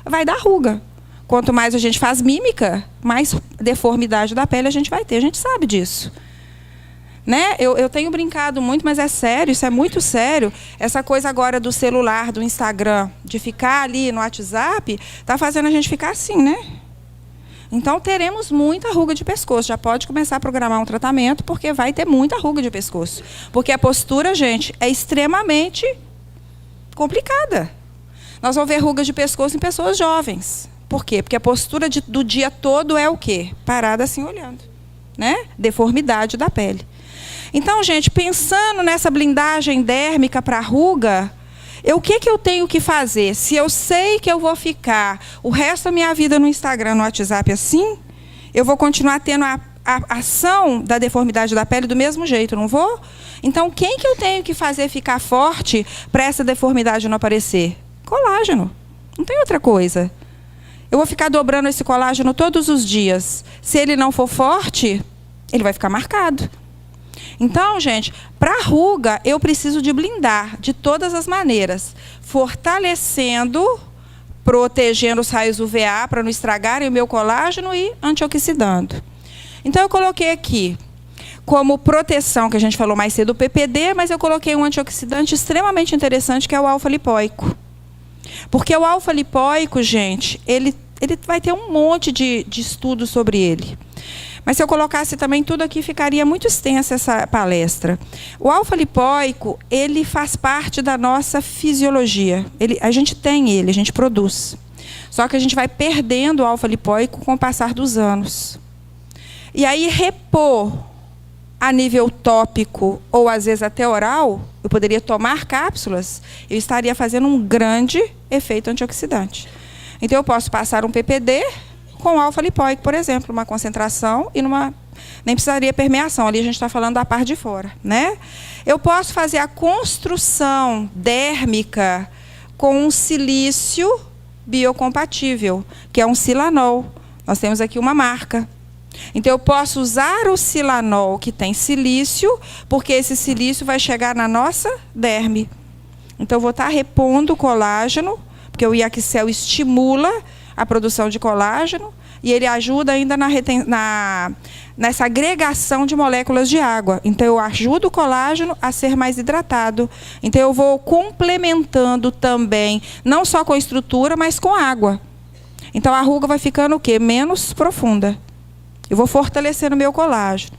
vai dar ruga. Quanto mais a gente faz mímica, mais deformidade da pele a gente vai ter. A gente sabe disso. Né? Eu tenho brincado muito, mas é sério, isso é muito sério. Essa coisa agora do celular, do Instagram, de ficar ali no WhatsApp, está fazendo a gente ficar assim, né? Então, teremos muita ruga de pescoço. Já pode começar a programar um tratamento, porque vai ter muita ruga de pescoço. Porque a postura, gente, é extremamente complicada. Nós vamos ver rugas de pescoço em pessoas jovens. Por quê? Porque a postura do dia todo é o quê? Parada assim, olhando. Né? Deformidade da pele. Então, gente, pensando nessa blindagem dérmica para a ruga, o que eu tenho que fazer? Se eu sei que eu vou ficar o resto da minha vida no Instagram, no WhatsApp assim, eu vou continuar tendo a ação da deformidade da pele do mesmo jeito, não vou? Então, quem que eu tenho que fazer ficar forte para essa deformidade não aparecer? Colágeno. Não tem outra coisa. Eu vou ficar dobrando esse colágeno todos os dias. Se ele não for forte, ele vai ficar marcado. Então, gente, para ruga, eu preciso de blindar de todas as maneiras. Fortalecendo, protegendo os raios UVA para não estragarem o meu colágeno e antioxidando. Então, eu coloquei aqui, como proteção, que a gente falou mais cedo, o PPD, mas eu coloquei um antioxidante extremamente interessante, que é o alfa-lipoico. Porque o alfa-lipoico, gente, ele vai ter um monte de estudos sobre ele. Mas se eu colocasse também tudo aqui, ficaria muito extensa essa palestra. O alfa-lipoico, ele faz parte da nossa fisiologia. A gente tem ele, a gente produz. Só que a gente vai perdendo o alfa-lipoico com o passar dos anos. E aí, repor a nível tópico, ou às vezes até oral, eu poderia tomar cápsulas, eu estaria fazendo um grande efeito antioxidante. Então, eu posso passar um PPD com alfa-lipoico, por exemplo, uma concentração e nem precisaria permeação, ali a gente está falando da parte de fora, né? Eu posso fazer a construção dérmica com um silício biocompatível, que é um silanol. Nós temos aqui uma marca. Então, eu posso usar o silanol que tem silício, porque esse silício vai chegar na nossa derme. Então, eu vou estar repondo o colágeno, porque o Iaxel estimula a produção de colágeno e ele ajuda ainda nessa agregação de moléculas de água. Então, eu ajudo o colágeno a ser mais hidratado. Então, eu vou complementando também, não só com a estrutura, mas com a água. Então, a ruga vai ficando o quê? Menos profunda. Eu vou fortalecendo o meu colágeno.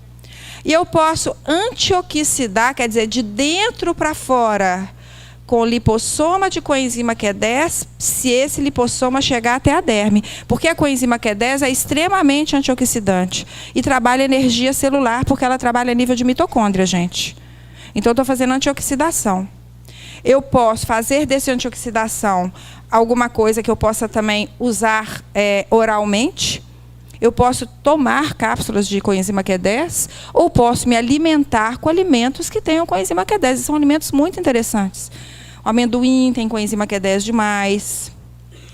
E eu posso antioxidar, quer dizer, de dentro para fora, com lipossoma de coenzima Q10, se esse lipossoma chegar até a derme. Porque a coenzima Q10 é extremamente antioxidante e trabalha energia celular, porque ela trabalha a nível de mitocôndria, gente. Então, eu estou fazendo antioxidação. Eu posso fazer dessa antioxidação alguma coisa que eu possa também usar oralmente. Eu posso tomar cápsulas de coenzima Q10 ou posso me alimentar com alimentos que tenham coenzima Q10. São alimentos muito interessantes. O amendoim tem coenzima Q10 demais.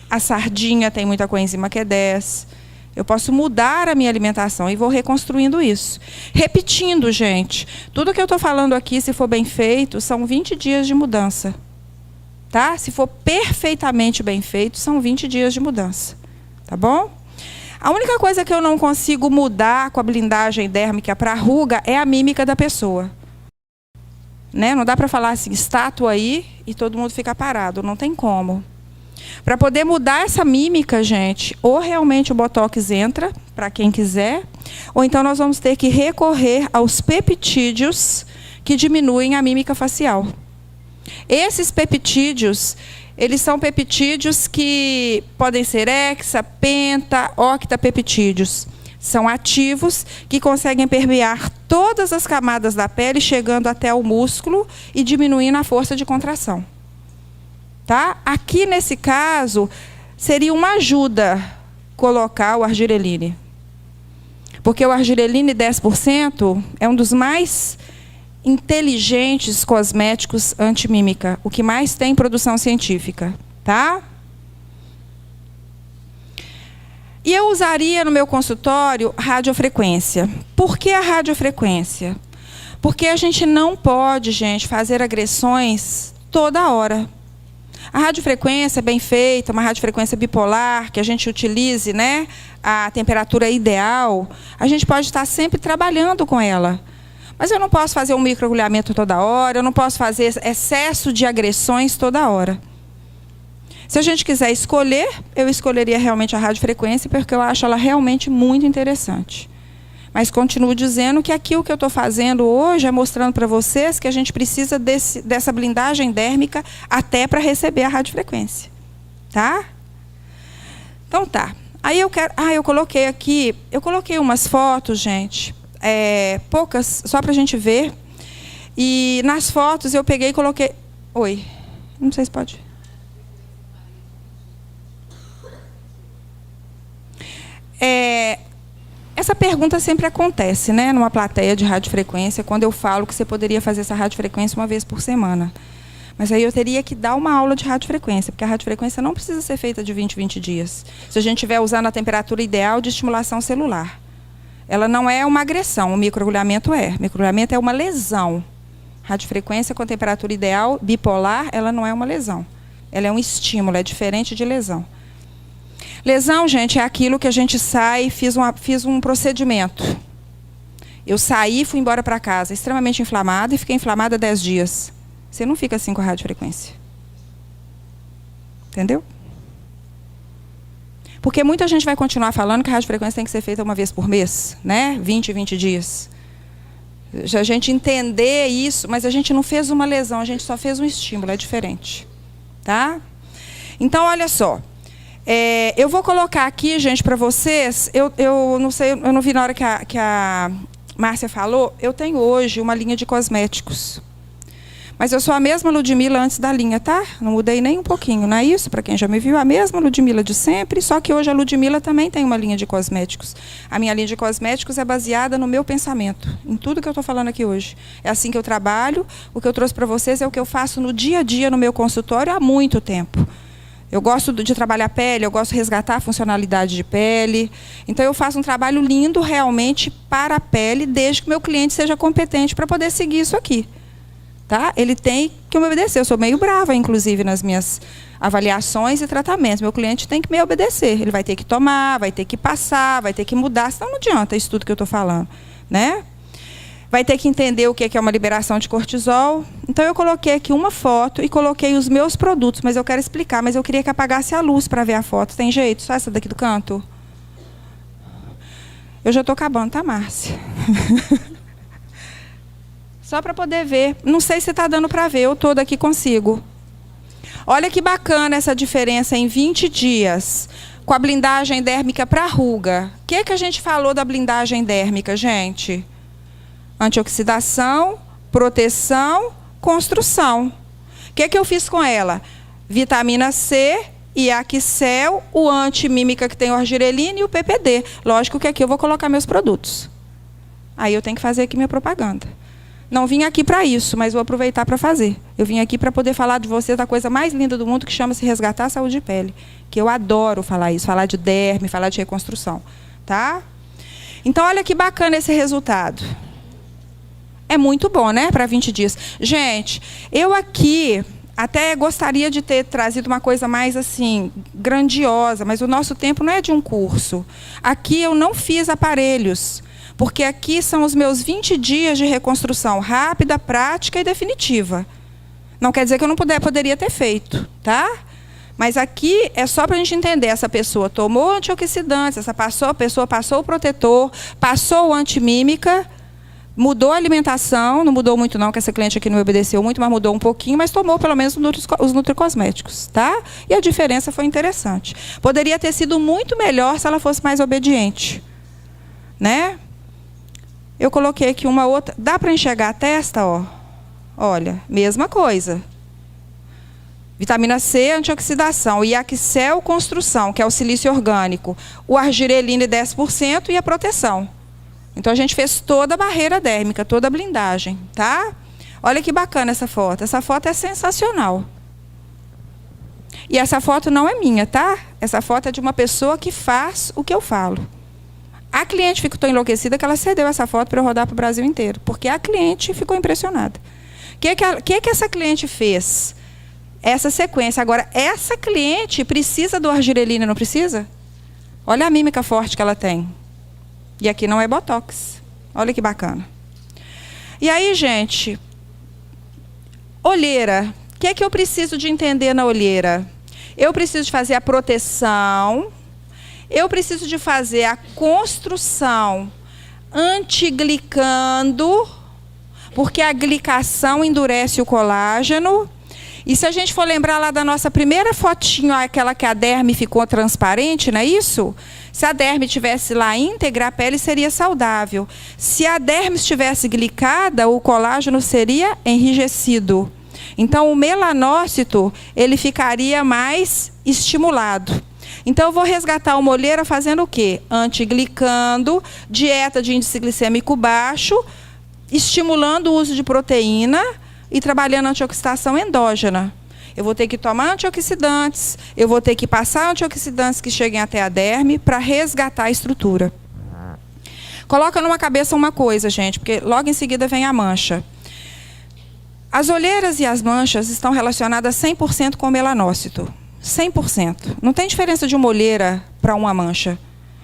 A sardinha tem muita coenzima Q10. Eu posso mudar a minha alimentação e vou reconstruindo isso. Repetindo, gente, tudo que eu estou falando aqui, se for bem feito, são 20 dias de mudança. Tá? Se for perfeitamente bem feito, são 20 dias de mudança. Tá bom? A única coisa que eu não consigo mudar com a blindagem dérmica para a ruga é a mímica da pessoa. né? Não dá para falar assim, estátua aí, e todo mundo fica parado. Não tem como. Para poder mudar essa mímica, gente, ou realmente o Botox entra, para quem quiser, ou então nós vamos ter que recorrer aos peptídeos que diminuem a mímica facial. Esses peptídeos, eles são peptídeos que podem ser hexa, penta, octapeptídeos. São ativos que conseguem permear todas as camadas da pele, chegando até o músculo e diminuindo a força de contração. Tá? Aqui, nesse caso, seria uma ajuda colocar o argireline. Porque o argireline 10% é um dos mais inteligentes cosméticos antimímica, o que mais tem produção científica. Tá? E eu usaria no meu consultório radiofrequência. Por que a radiofrequência? Porque a gente não pode, gente, fazer agressões toda hora. A radiofrequência bem feita, uma radiofrequência bipolar, que a gente utilize, né, a temperatura ideal, a gente pode estar sempre trabalhando com ela. Mas eu não posso fazer um microagulhamento toda hora, eu não posso fazer excesso de agressões toda hora. Se a gente quiser escolher, eu escolheria realmente a radiofrequência, porque eu acho ela realmente muito interessante. Mas continuo dizendo que aqui o que eu estou fazendo hoje é mostrando para vocês que a gente precisa dessa blindagem dérmica até para receber a radiofrequência. Tá? Então tá. Aí eu quero. Eu coloquei aqui. Eu coloquei umas fotos, gente. Poucas, só para a gente ver. E nas fotos eu peguei e coloquei. Oi. Não sei se pode. Essa pergunta sempre acontece, né, numa plateia de radiofrequência, quando eu falo que você poderia fazer essa radiofrequência uma vez por semana. Mas aí eu teria que dar uma aula de radiofrequência, porque a radiofrequência não precisa ser feita de 20 em 20 dias. Se a gente estiver usando a temperatura ideal de estimulação celular. Ela não é uma agressão, o microagulhamento é. O microagulhamento é uma lesão. Radiofrequência com temperatura ideal, bipolar, ela não é uma lesão. Ela é um estímulo, é diferente de lesão. Lesão, gente, é aquilo que a gente sai, fiz um procedimento. Eu saí e fui embora para casa, extremamente inflamada, e fiquei inflamada 10 dias. Você não fica assim com a radiofrequência. Entendeu? Porque muita gente vai continuar falando que a radiofrequência tem que ser feita uma vez por mês, né? 20 dias. Já a gente entender isso, mas a gente não fez uma lesão, a gente só fez um estímulo, é diferente. Tá? Então, olha só. Eu vou colocar aqui, gente, para vocês, eu não sei, eu não vi na hora que a Márcia falou, eu tenho hoje uma linha de cosméticos. Mas eu sou a mesma Ludmila antes da linha, tá? Não mudei nem um pouquinho, não é isso? Para quem já me viu, a mesma Ludmila de sempre, só que hoje a Ludmila também tem uma linha de cosméticos. A minha linha de cosméticos é baseada no meu pensamento, em tudo que eu estou falando aqui hoje. É assim que eu trabalho, o que eu trouxe para vocês é o que eu faço no dia a dia no meu consultório há muito tempo. Eu gosto de trabalhar a pele, eu gosto de resgatar a funcionalidade de pele. Então, eu faço um trabalho lindo realmente para a pele, desde que o meu cliente seja competente para poder seguir isso aqui. Tá? Ele tem que me obedecer. Eu sou meio brava, inclusive, nas minhas avaliações e tratamentos. Meu cliente tem que me obedecer. Ele vai ter que tomar, vai ter que passar, vai ter que mudar, senão não adianta isso tudo que eu estou falando. Né? Vai ter que entender o que é uma liberação de cortisol. Então, eu coloquei aqui uma foto e coloquei os meus produtos, mas eu quero explicar, mas eu queria que apagasse a luz para ver a foto. Tem jeito? Só essa daqui do canto? Eu já estou acabando, tá, Márcia? Só para poder ver. Não sei se está dando para ver, eu estou daqui consigo. Olha que bacana essa diferença em 20 dias, com a blindagem dérmica para ruga. O que é que a gente falou da blindagem dérmica, gente? Antioxidação, proteção, construção. O que é que eu fiz com ela? Vitamina C, Iaxel, o antimímica que tem o argireline e o PPD. Lógico que aqui eu vou colocar meus produtos. Aí eu tenho que fazer aqui minha propaganda. Não vim aqui para isso, mas vou aproveitar para fazer. Eu vim aqui para poder falar de vocês da coisa mais linda do mundo, que chama-se resgatar a saúde de pele. Que eu adoro falar isso, falar de derme, falar de reconstrução. Tá? Então, olha que bacana esse resultado. É muito bom, né? Para 20 dias. Gente, eu aqui até gostaria de ter trazido uma coisa mais assim, grandiosa, mas o nosso tempo não é de um curso. Aqui eu não fiz aparelhos, Porque aqui são os meus 20 dias de reconstrução rápida, prática e definitiva. Não quer dizer que eu não poderia ter feito, tá? Mas aqui é só para a gente entender, essa pessoa tomou antioxidantes, essa pessoa passou o protetor, passou o antimímica, mudou a alimentação, não mudou muito não, que essa cliente aqui não obedeceu muito, mas mudou um pouquinho, mas tomou pelo menos os nutricosméticos, tá? E a diferença foi interessante. Poderia ter sido muito melhor se ela fosse mais obediente, né? Eu coloquei aqui uma outra, dá para enxergar a testa, ó? Olha, mesma coisa. Vitamina C, antioxidação. E Axel, construção, que é o silício orgânico. O argireline, 10% e a proteção. Então, a gente fez toda a barreira dérmica, toda a blindagem, tá? Olha que bacana essa foto. Essa foto é sensacional. E essa foto não é minha, tá? Essa foto é de uma pessoa que faz o que eu falo. A cliente ficou tão enlouquecida que ela cedeu essa foto para eu rodar para o Brasil inteiro. Porque a cliente ficou impressionada. O que essa cliente fez? Essa sequência. Agora, essa cliente precisa do argireline, não precisa? Olha a mímica forte que ela tem. E aqui não é botox. Olha que bacana. E aí, gente, olheira. O que eu preciso de entender na olheira? Eu preciso de fazer a proteção. Eu preciso de fazer a construção antiglicando, porque a glicação endurece o colágeno. E se a gente for lembrar lá da nossa primeira fotinho, aquela que a derme ficou transparente, não é isso? Se a derme estivesse lá íntegra, a pele seria saudável. Se a derme estivesse glicada, o colágeno seria enrijecido. Então, o melanócito, ele ficaria mais estimulado. Então, eu vou resgatar uma olheira fazendo o quê? Antiglicando, dieta de índice glicêmico baixo, estimulando o uso de proteína e trabalhando a antioxidação endógena. Eu vou ter que tomar antioxidantes, eu vou ter que passar antioxidantes que cheguem até a derme para resgatar a estrutura. Coloca numa cabeça uma coisa, gente, porque logo em seguida vem a mancha. As olheiras e as manchas estão relacionadas 100% com o melanócito. 100%. Não tem diferença de uma olheira para uma mancha.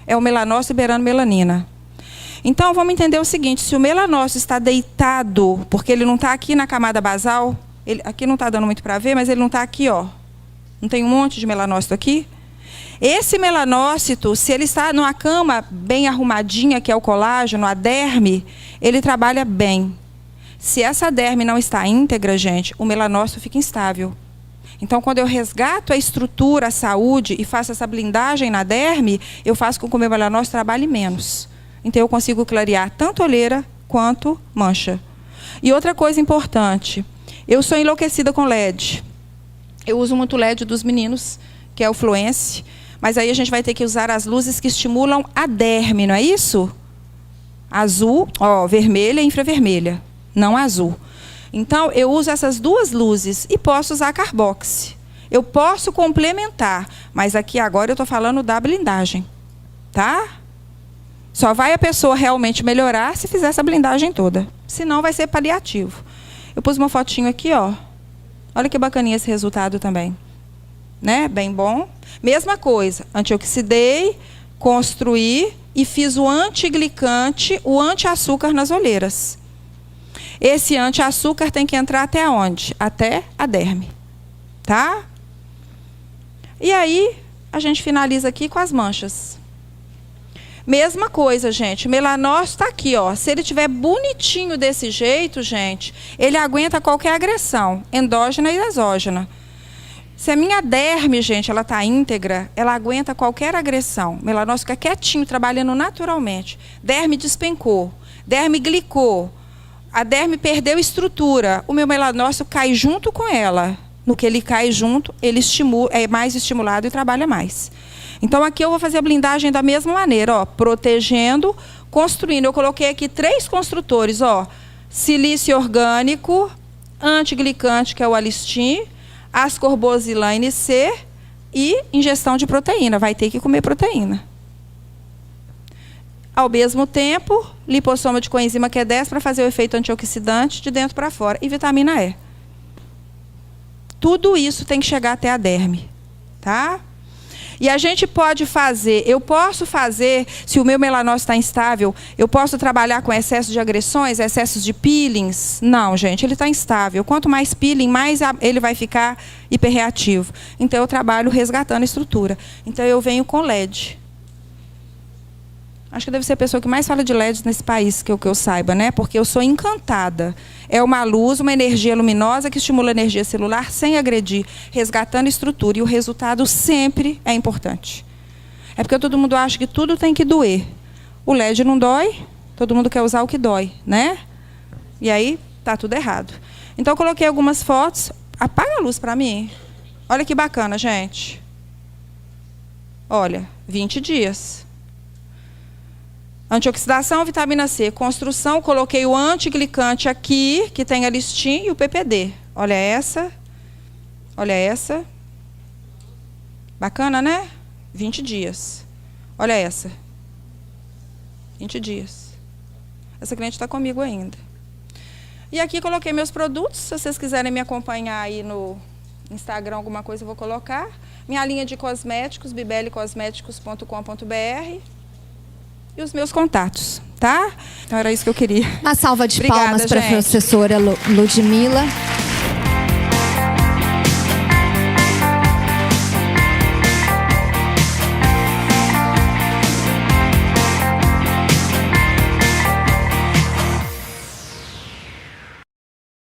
É o melanócito liberando melanina. Então, vamos entender o seguinte, se o melanócito está deitado, porque ele não está aqui na camada basal, aqui não está dando muito para ver, mas ele não está aqui, ó. Não tem um monte de melanócito aqui? Esse melanócito, se ele está numa cama bem arrumadinha, que é o colágeno, a derme, ele trabalha bem. Se essa derme não está íntegra, gente, o melanócito fica instável. Então, quando eu resgato a estrutura, a saúde, e faço essa blindagem na derme, eu faço com que o meu melanócito trabalhe menos. Então, eu consigo clarear tanto olheira quanto mancha. E outra coisa importante, eu sou enlouquecida com LED. Eu uso muito LED dos meninos, que é o Fluence, mas aí a gente vai ter que usar as luzes que estimulam a derme, não é isso? Azul, ó, vermelha e infravermelha, não azul. Então, eu uso essas duas luzes e posso usar carboxy. Eu posso complementar, mas aqui agora eu estou falando da blindagem, tá? Só vai a pessoa realmente melhorar se fizer essa blindagem toda. Senão vai ser paliativo. Eu pus uma fotinho aqui, ó. Olha que bacaninha esse resultado também. Né? Bem bom. Mesma coisa. Antioxidei, construí e fiz o antiglicante, o anti-açúcar nas olheiras. Esse anti-açúcar tem que entrar até onde? Até a derme. Tá? E aí, a gente finaliza aqui com as manchas. Mesma coisa, gente. Melanócito está aqui, ó. Se ele estiver bonitinho desse jeito, gente, ele aguenta qualquer agressão, endógena e exógena. Se a minha derme, gente, ela está íntegra, ela aguenta qualquer agressão. Melanócito fica quietinho, trabalhando naturalmente. Derme despencou, derme glicou, a derme perdeu estrutura. O meu melanócito cai junto com ela. No que ele cai junto, ele é mais estimulado e trabalha mais. Então, aqui eu vou fazer a blindagem da mesma maneira, ó, protegendo, construindo. Eu coloquei aqui 3 construtores, ó, silício orgânico, antiglicante, que é o Alistin, ascorbosilane C e ingestão de proteína. Vai ter que comer proteína. Ao mesmo tempo, lipossoma de coenzima Q10 para fazer o efeito antioxidante de dentro para fora e vitamina E. Tudo isso tem que chegar até a derme, tá? E a gente pode fazer, eu posso fazer, se o meu melanócito está instável, eu posso trabalhar com excesso de agressões, excessos de peelings? Não, gente, ele está instável. Quanto mais peeling, mais ele vai ficar hiperreativo. Então, eu trabalho resgatando a estrutura. Então, eu venho com LED. Acho que deve ser a pessoa que mais fala de LEDs nesse país, que eu saiba, né? Porque eu sou encantada. É uma luz, uma energia luminosa que estimula a energia celular sem agredir, resgatando a estrutura. E o resultado sempre é importante. É porque todo mundo acha que tudo tem que doer. O LED não dói, todo mundo quer usar o que dói, né? E aí, tá tudo errado. Então, eu coloquei algumas fotos. Apaga a luz para mim. Olha que bacana, gente. Olha, 20 dias. Antioxidação, vitamina C. Construção, coloquei o antiglicante aqui, que tem a listinha, e o PPD. Olha essa. Olha essa. Bacana, né? 20 dias. Olha essa. 20 dias. Essa cliente está comigo ainda. E aqui coloquei meus produtos. Se vocês quiserem me acompanhar aí no Instagram, alguma coisa eu vou colocar. Minha linha de cosméticos, bibelecosméticos.com.br. E os meus contatos, tá? Então era isso que eu queria. Uma salva de Obrigada, palmas para a gente. professora Ludmila.